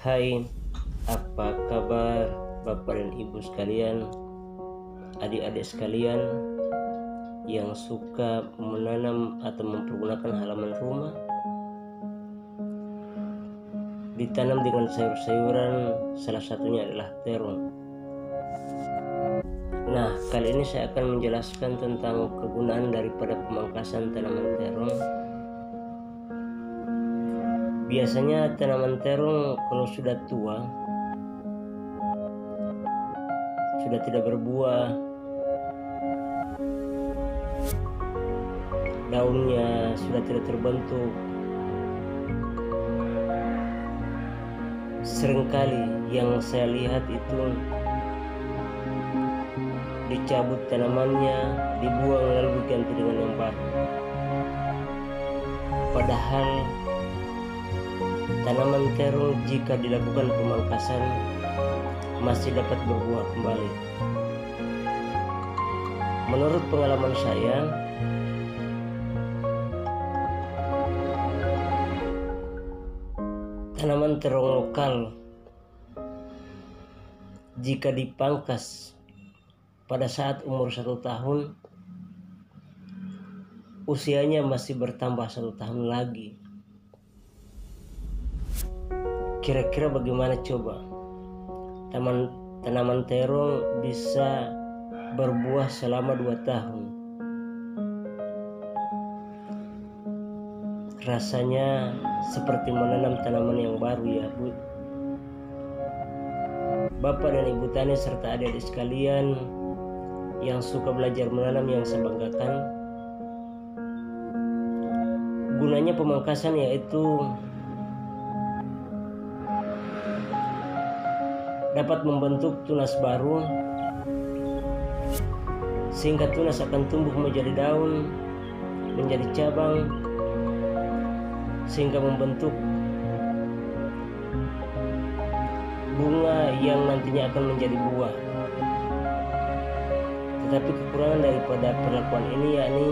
Hai, apa kabar Bapak dan Ibu sekalian, adik-adik sekalian yang suka menanam atau mempergunakan halaman rumah, ditanam dengan sayur-sayuran, salah satunya adalah terong. Nah, kali ini saya akan menjelaskan tentang kegunaan daripada pemangkasan tanaman terong. Biasanya tanaman terong kalau sudah tua, sudah tidak berbuah, daunnya sudah tidak terbentuk, seringkali yang saya lihat itu dicabut tanamannya, dibuang lalu diganti dengan yang baru. Padahal tanaman terong jika dilakukan pemangkasan masih dapat berbuah kembali. Menurut pengalaman saya, tanaman terong lokal jika dipangkas pada saat umur 1 tahun, usianya masih bertambah 1 tahun lagi. Kira-kira bagaimana coba tanaman terong bisa berbuah selama 2 tahun? Rasanya seperti menanam tanaman yang baru ya Bu. Bapak dan Ibu tani serta adik-adik sekalian yang suka belajar menanam yang saya banggakan, gunanya pemangkasan yaitu dapat membentuk tunas baru, sehingga tunas akan tumbuh menjadi daun, menjadi cabang, sehingga membentuk bunga yang nantinya akan menjadi buah. Tetapi kekurangan daripada perlakuan ini yakni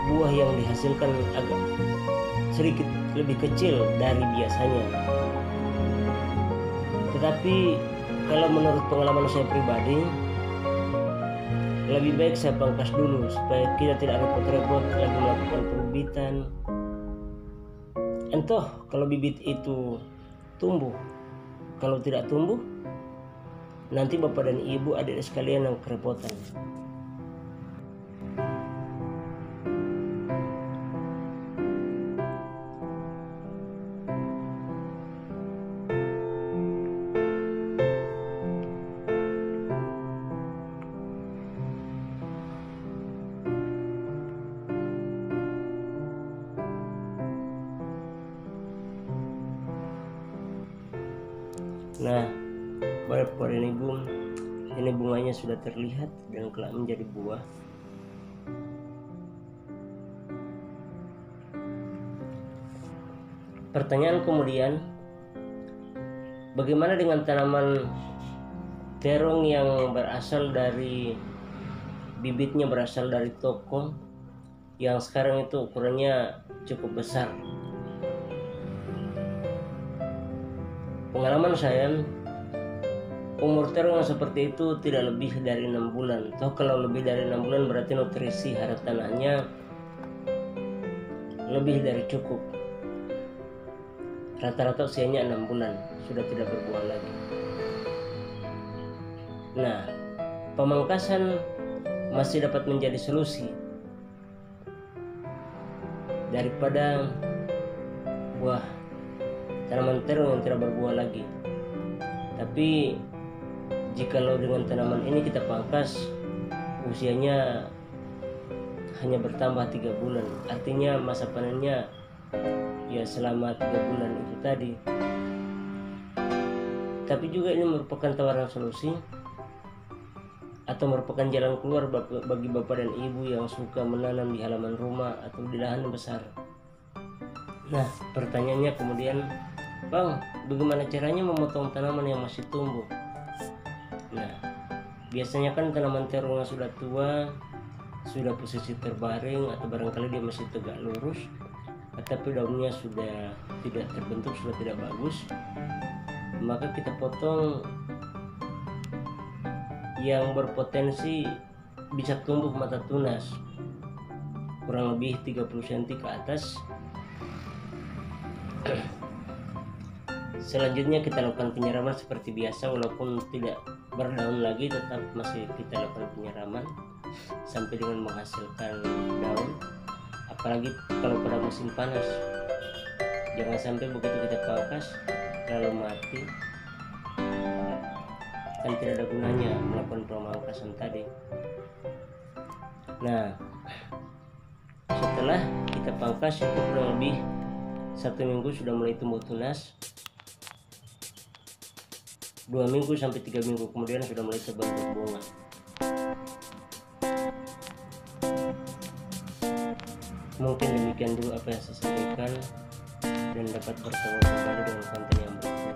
buah yang dihasilkan agak sedikit lebih kecil dari biasanya. Tetapi kalau menurut pengalaman saya pribadi, lebih baik saya pangkas dulu supaya kita tidak repot-repot lagi melakukan pembibitan. Entah kalau bibit itu tumbuh, kalau tidak tumbuh, nanti Bapak dan Ibu adik sekalian yang kerepotan. Nah, Bapak dan Ibu, ini bunganya sudah terlihat dan kelak menjadi buah. Pertanyaan kemudian, bagaimana dengan tanaman terong yang berasal dari bibitnya berasal dari toko yang sekarang itu ukurannya cukup besar? Pengalaman saya, umur terong yang seperti itu tidak lebih dari 6 bulan. Toh kalau lebih dari 6 bulan berarti nutrisi hara tanahnya lebih dari cukup. Rata-rata usianya 6 bulan, sudah tidak berbuah lagi. Nah, pemangkasan masih dapat menjadi solusi daripada buah tanaman terong yang tidak berbuah lagi. Tapi jikalau dengan tanaman ini kita pangkas, usianya hanya bertambah 3 bulan. Artinya masa panennya ya selama 3 bulan itu tadi. Tapi juga ini merupakan tawaran solusi atau merupakan jalan keluar bagi Bapak dan Ibu yang suka menanam di halaman rumah atau di lahan besar. Nah, pertanyaannya kemudian, Bang, bagaimana caranya memotong tanaman yang masih tumbuh? Nah, biasanya kan tanaman terong yang sudah tua, sudah posisi terbaring atau barangkali dia masih tegak lurus, tetapi daunnya sudah tidak terbentuk, sudah tidak bagus, maka kita potong yang berpotensi bisa tumbuh mata tunas kurang lebih 30 cm ke atas. Selanjutnya kita lakukan penyiraman seperti biasa, walaupun tidak berdaun lagi tetap masih kita lakukan penyiraman sampai dengan menghasilkan daun. Apalagi kalau pada musim panas, jangan sampai begitu kita pangkas lalu mati, kan tidak ada gunanya melakukan pemangkasan tadi. Nah, setelah kita pangkas itu kurang lebih 1 minggu sudah mulai tumbuh tunas, 2 minggu sampai 3 minggu kemudian sudah mulai terbentuk bunga. Mungkin demikian dulu apa yang saya sampaikan, dan dapat bertemu kembali dengan konten yang berikutnya.